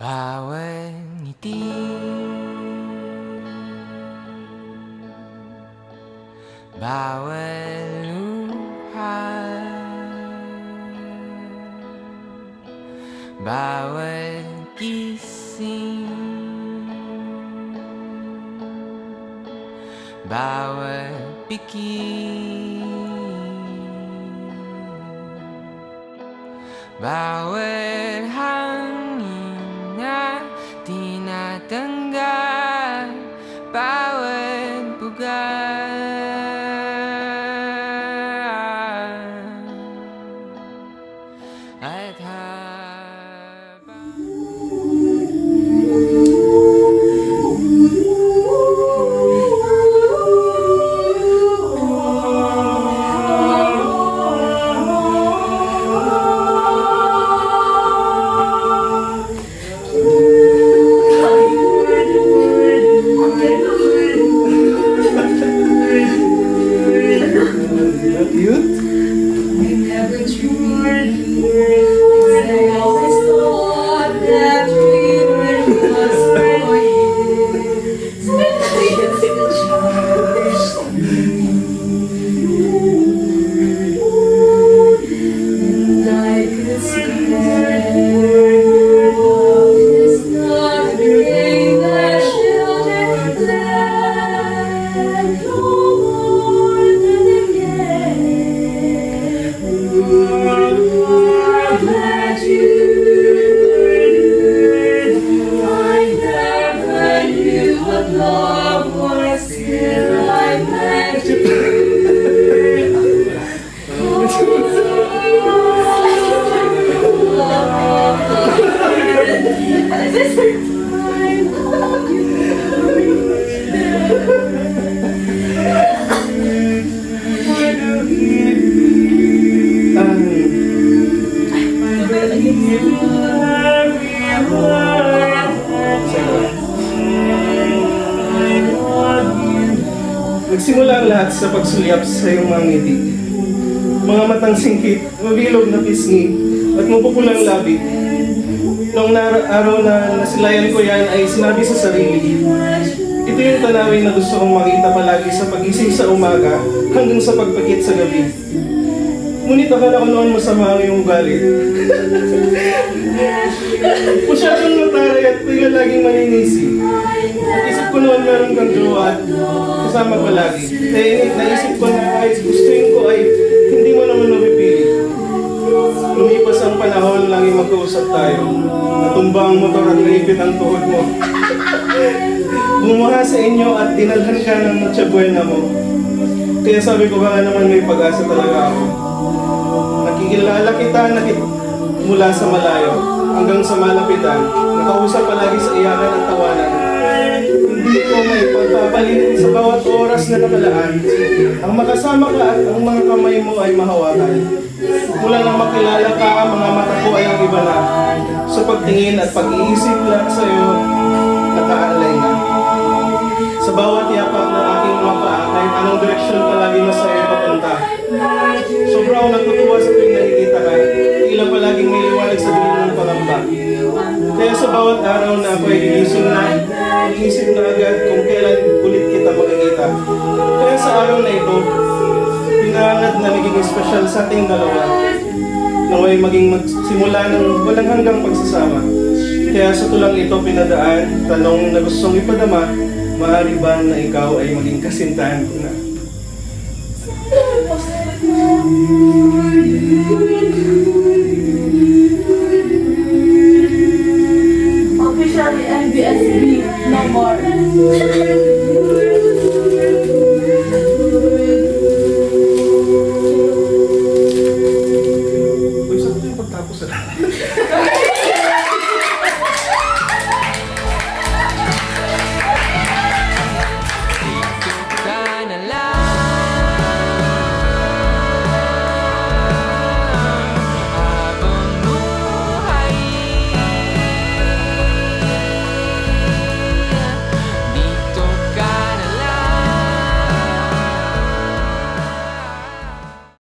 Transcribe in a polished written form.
Bawat ngiti, bawat luha, bawat gising, bawat pikir, bawat hangin na tinatanggap, bawat bugat at habang Cute? I never dreamed. I always thought that dream was for you. And I could swear love is not a game that children play. No more than a game. I'm glad you. I never knew what love was till I met you. This is time. Nagsimula ang lahat sa pagsulyap sa iyong mga ngiti. Mga matang singkit, mabilog na pisngi, at mapupulang labi. Noong araw na nasilayan ko yan ay sinabi sa sarili, ito yung tanawin na gusto kong makita palagi sa pagising sa umaga hanggang sa pagpakit sa gabi. Ngunit akala ko noon masama ang iyong galit. Masyadong mataray at bigla laging maninisi. Isip ko noon meron kang jowa at kasama palagi. Kaya naisip ko na kahit gustuin ko ay hindi mo naman mapipili. Lumipas ang panahon, laging magkausap tayo. Natumba ang motor at naipit ang tuhod mo. Bumuha sa inyo at dinalhan ka ng Noche Buena mo. Kaya sabi ko baka naman may pag-asa talaga ako. Nakikilala kita mula sa malayo hanggang sa malapitan. Nakausap palagi sa iyakan at tawanan. Hindi ko may pagpapalinin sa bawat oras na nakalaan. Ang makasama ka at ang mga kamay mo ay mahawakan. Mula nang makilala ka, ang mga mata ko ay ang iba na. Sa pagtingin at pag-iisip lahat sa iyo, nakaalay na. Sa bawat yapak ng aking mga paa, kahit anong direksyon palagi na sa iyo papunta. Sobra akong natutuwa sa tuwing nakikita ka. Tila palaging may liwanag sa dilim ng pangamba. Kaya sa bawat araw na ako ay gigising na, inisip na agad kung kailan ulit kita makikita. Kaya sa araw na ito, pinangad na naging espesyal sa ating dalawa. Naway maging magsimula ng walang hanggang pagsasama. Kaya sa tulang ito pinadaan, tanong na gustong ipadama, maaari ba na ikaw ay maging kasintahan ko na? Officially MBSB, no more. Uy, saan ito yung pagtapos na?